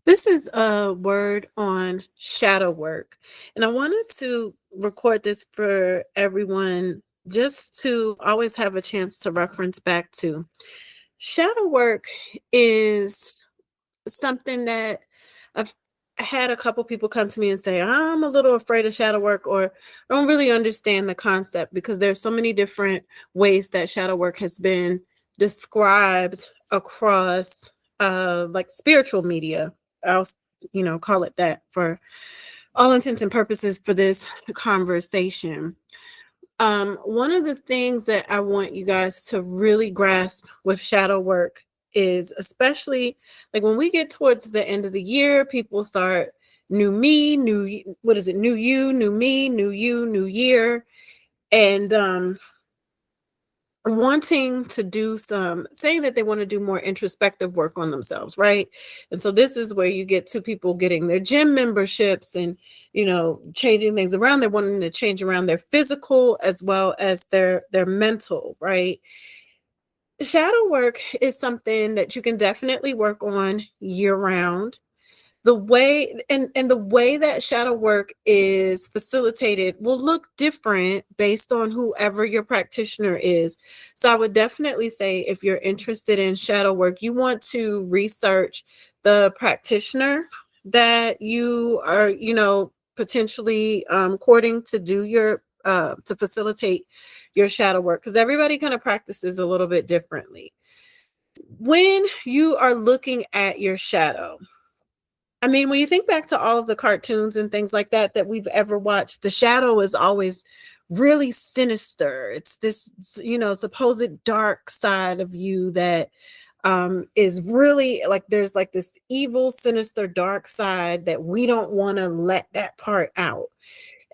This is a word on shadow work. And I wanted to record this for everyone just to always have a chance to reference back to. Shadow work is something that I've had a couple people come to me and say, I'm a little afraid of shadow work, or I don't really understand the concept because there's so many different ways that shadow work has been described across like spiritual media. I'll call it that for all intents and purposes for this conversation. One of the things that I want you guys to really grasp with shadow work is, especially like when we get towards the end of the year, people start new me, what is it, new you, new me, new you, new year. And wanting to do some saying that they want to do more introspective work on themselves, right? And so this is where you get to people getting their gym memberships and changing things around. They're wanting to change around their physical as well as their mental, right? Shadow work is something that you can definitely work on year round. The way that shadow work is facilitated will look different based on whoever your practitioner is. So I would definitely say, if you're interested in shadow work, you want to research the practitioner that you are potentially courting to do your to facilitate your shadow work, because everybody kind of practices a little bit differently. When you are looking at your shadow, I mean, when you think back to all of the cartoons and things like that that we've ever watched, the shadow is always really sinister. It's this, supposed dark side of you that is really like, there's like this evil, sinister, dark side that we don't want to let that part out.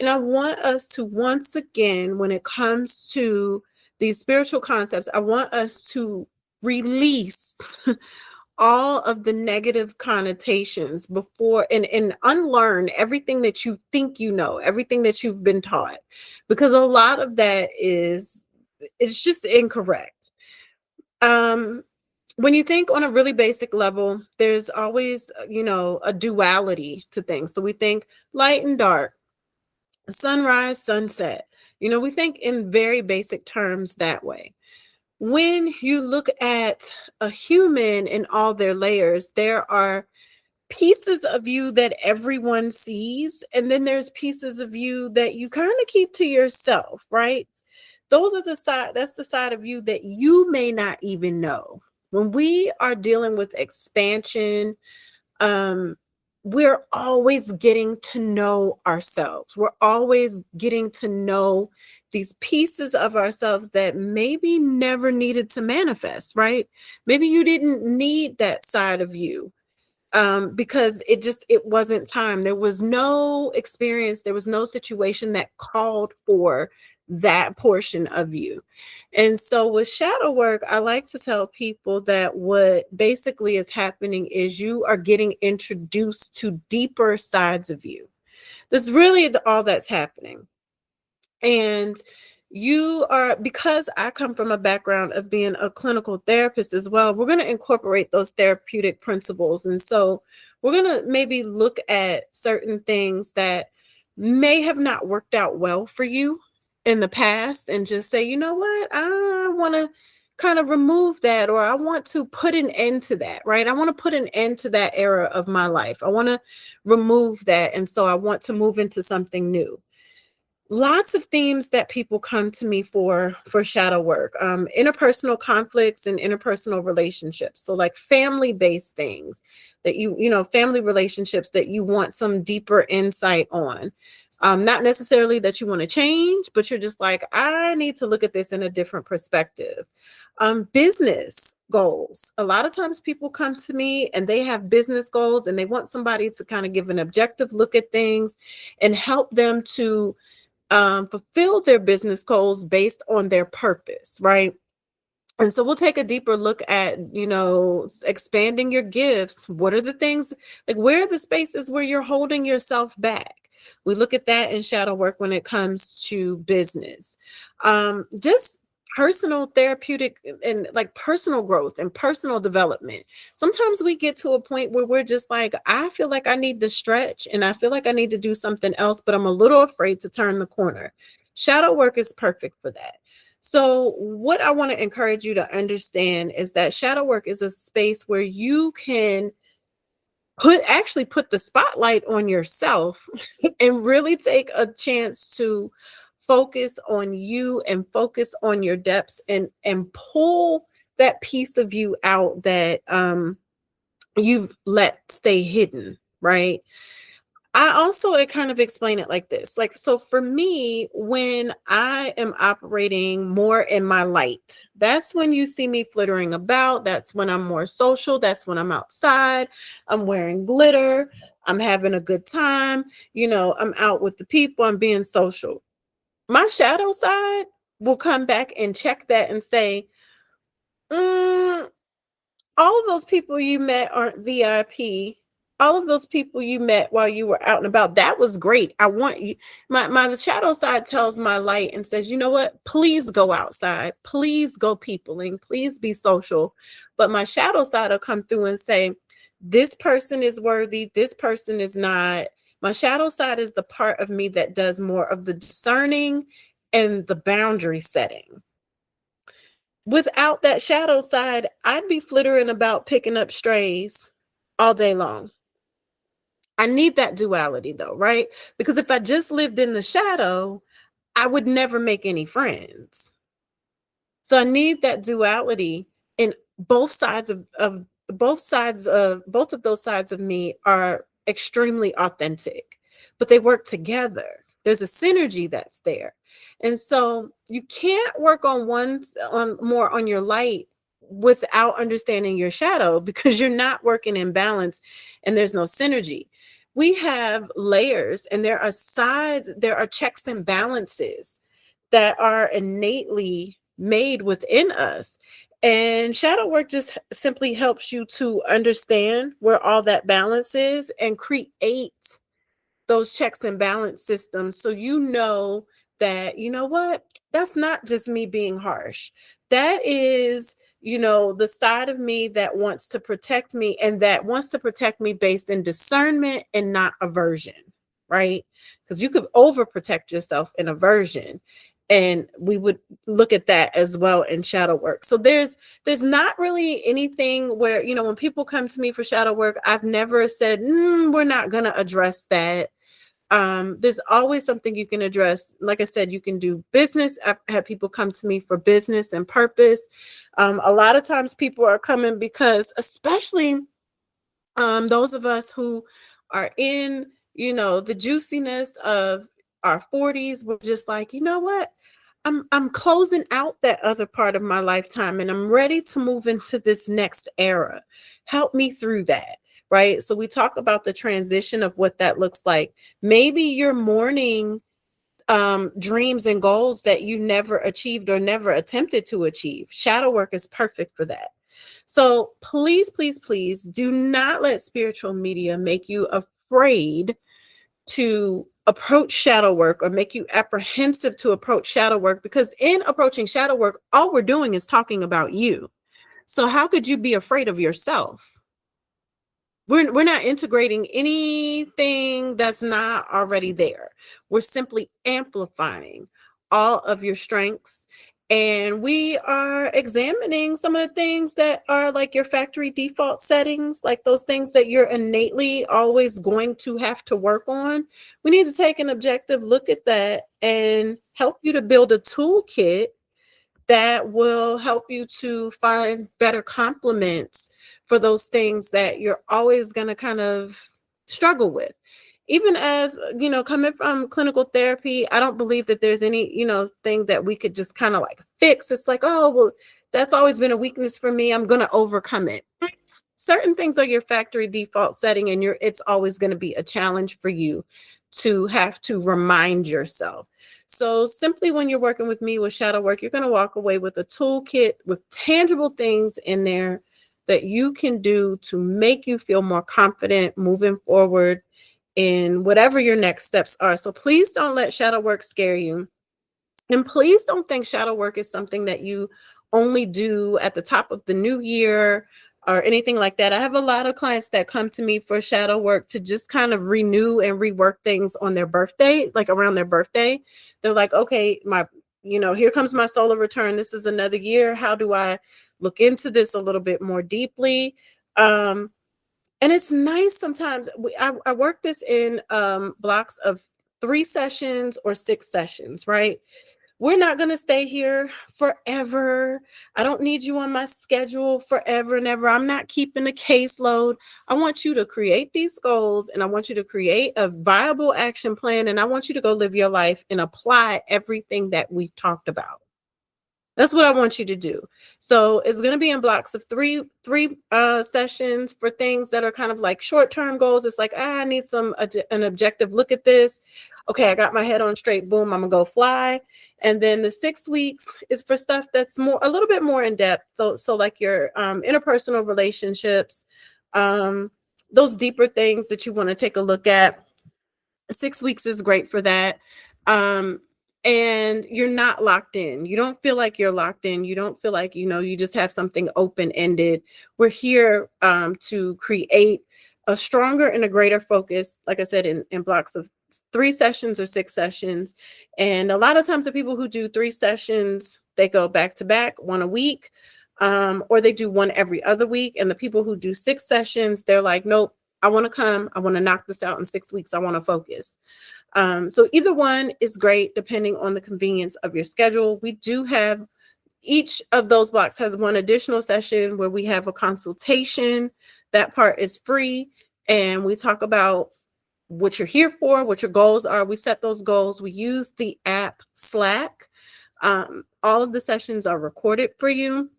And I want us to, once again, when it comes to these spiritual concepts, I want us to release all of the negative connotations before, and unlearn everything that you think you know, everything that you've been taught, because a lot of that is it's just incorrect. um when you think on a really basic level, there's always a duality to things. So we think light and dark, sunrise, sunset. We think in very basic terms that way. When you look at a human in all their layers, there are pieces of you that everyone sees, and then there's pieces of you that you kind of keep to yourself, right? That's the side of you that you may not even know. When we are dealing with expansion, um we're always getting to know ourselves. We're always getting to know these pieces of ourselves that maybe never needed to manifest, right? Maybe you didn't need that side of you, because it wasn't time. There was no experience, there was no situation that called for that portion of you. And so with shadow work, I like to tell people that what basically is happening is you are getting introduced to deeper sides of you. That's really all that's happening. And because I come from a background of being a clinical therapist as well, we're going to incorporate those therapeutic principles. And so we're going to maybe look at certain things that may have not worked out well for you in the past and just say, you know what, I want to kind of remove that, or I want to put an end to that, right? I want to put an end to that era of my life. I want to remove that. And so I want to move into something new. Lots of themes that people come to me for shadow work: interpersonal conflicts and interpersonal relationships. So like family based things that family relationships that you want some deeper insight on. Not necessarily that you want to change, but you're just like, I need to look at this in a different perspective. Business goals. A lot of times people come to me and they have business goals and they want somebody to kind of give an objective look at things and help them to fulfill their business goals based on their purpose, right? And so we'll take a deeper look at, expanding your gifts. What are the things, like, where are the spaces where you're holding yourself back? We look at that in shadow work when it comes to business. Just personal therapeutic and like personal growth and personal development. Sometimes we get to a point where we're just like, I feel like I need to stretch and I feel like I need to do something else, but I'm a little afraid to turn the corner. Shadow work is perfect for that. So, what I want to encourage you to understand is that shadow work is a space where you can put the spotlight on yourself and really take a chance to focus on you and focus on your depths and pull that piece of you out that you've let stay hidden, right? I also kind of explain it like this. Like, so for me, when I am operating more in my light, that's when you see me flittering about. That's when I'm more social. That's when I'm outside. I'm wearing glitter. I'm having a good time. I'm out with the people. I'm being social. My shadow side will come back and check that and say, "Mm, all of those people you met aren't VIP. All of those people you met while you were out and about, that was great. I want you." My shadow side tells my light and says, you know what? Please go outside. Please go peopling. Please be social. But my shadow side will come through and say, this person is worthy. This person is not. My shadow side is the part of me that does more of the discerning and the boundary setting. Without that shadow side, I'd be flittering about picking up strays all day long. I need that duality though, right? Because if I just lived in the shadow, I would never make any friends. So I need that duality, and both of those sides of me are extremely authentic, but they work together. There's a synergy that's there. And so you can't work on more on your light without understanding your shadow, because you're not working in balance and there's no synergy. We have layers and there are checks and balances that are innately made within us. And shadow work just simply helps you to understand where all that balance is and create those checks and balance systems, so you know that, you know what, that's not just me being harsh. That is, the side of me that wants to protect me, and that wants to protect me based in discernment and not aversion, right? Because you could overprotect yourself in aversion, and we would look at that as well in shadow work. So there's not really anything where, when people come to me for shadow work, I've never said, we're not going to address that. There's always something you can address. Like I said, you can do business. I've had people come to me for business and purpose. A lot of times people are coming because, especially those of us who are in, the juiciness of our 40s, we're just like, you know what? I'm closing out that other part of my lifetime and I'm ready to move into this next era. Help me through that. Right. So we talk about the transition of what that looks like. Maybe you're mourning dreams and goals that you never achieved or never attempted to achieve. Shadow work is perfect for that. So please, please, please do not let spiritual media make you afraid to approach shadow work or make you apprehensive to approach shadow work, because in approaching shadow work, all we're doing is talking about you. So how could you be afraid of yourself? We're not integrating anything that's not already there. We're simply amplifying all of your strengths. And we are examining some of the things that are like your factory default settings, like those things that you're innately always going to have to work on. We need to take an objective look at that and help you to build a toolkit that will help you to find better complements for those things that you're always going to kind of struggle with. Even as, coming from clinical therapy, I don't believe that there's any, thing that we could just kind of like fix. It's like, oh, well, that's always been a weakness for me. I'm going to overcome it. Certain things are your factory default setting, and it's always going to be a challenge for you to have to remind yourself. So simply, when you're working with me with shadow work, you're going to walk away with a toolkit with tangible things in there that you can do to make you feel more confident moving forward in whatever your next steps are. So please don't let shadow work scare you. And please don't think shadow work is something that you only do at the top of the new year or anything like that. I have a lot of clients that come to me for shadow work to just kind of renew and rework things on their birthday, like around their birthday. They're like, okay, here comes my solar return. This is another year. How do I look into this a little bit more deeply? Um, and it's nice sometimes. I work this in blocks of 3 sessions or 6 sessions, right? We're not going to stay here forever. I don't need you on my schedule forever and ever. I'm not keeping a caseload. I want you to create these goals and I want you to create a viable action plan and I want you to go live your life and apply everything that we've talked about. That's what I want you to do. So it's going to be in blocks of three sessions for things that are kind of like short-term goals. It's like, I need an objective look at this. Okay, I got my head on straight. Boom, I'm gonna go fly. And then the 6 weeks is for stuff that's a little bit more in depth. So like your interpersonal relationships, those deeper things that you want to take a look at. 6 weeks is great for that. And you're not locked in. You don't feel like you're locked in. You don't feel like, you just have something open-ended. We're here to create a stronger and a greater focus, like I said, in blocks of 3 sessions or 6 sessions. And a lot of times the people who do 3 sessions, they go back to back, one a week, or they do one every other week. And the people who do 6 sessions, they're like, nope, I want to knock this out in 6 weeks. I want to focus. So either one is great depending on the convenience of your schedule. We do have each of those blocks has one additional session where we have a consultation. That part is free. And we talk about what you're here for, what your goals are. We set those goals. We use the app Slack. All of the sessions are recorded for you.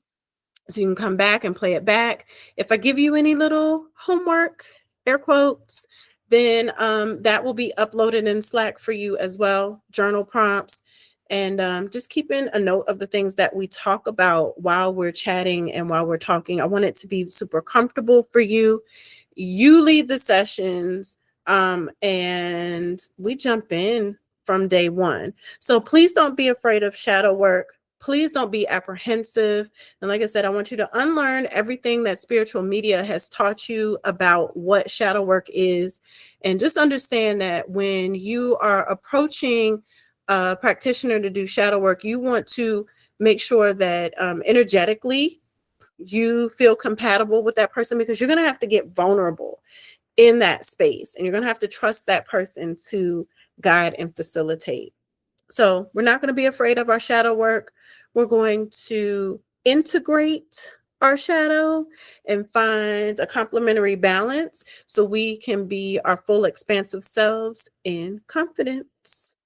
So you can come back and play it back. If I give you any little homework, air quotes, then that will be uploaded in Slack for you as well, journal prompts, and just keeping a note of the things that we talk about while we're chatting and while we're talking. I want it to be super comfortable for you. You lead the sessions, and we jump in from day one. So please don't be afraid of shadow work. Please don't be apprehensive. And like I said, I want you to unlearn everything that spiritual media has taught you about what shadow work is. And just understand that when you are approaching a practitioner to do shadow work, you want to make sure that energetically you feel compatible with that person, because you're going to have to get vulnerable in that space. And you're going to have to trust that person to guide and facilitate. So we're not going to be afraid of our shadow work. We're going to integrate our shadow and find a complementary balance so we can be our full expansive selves in confidence.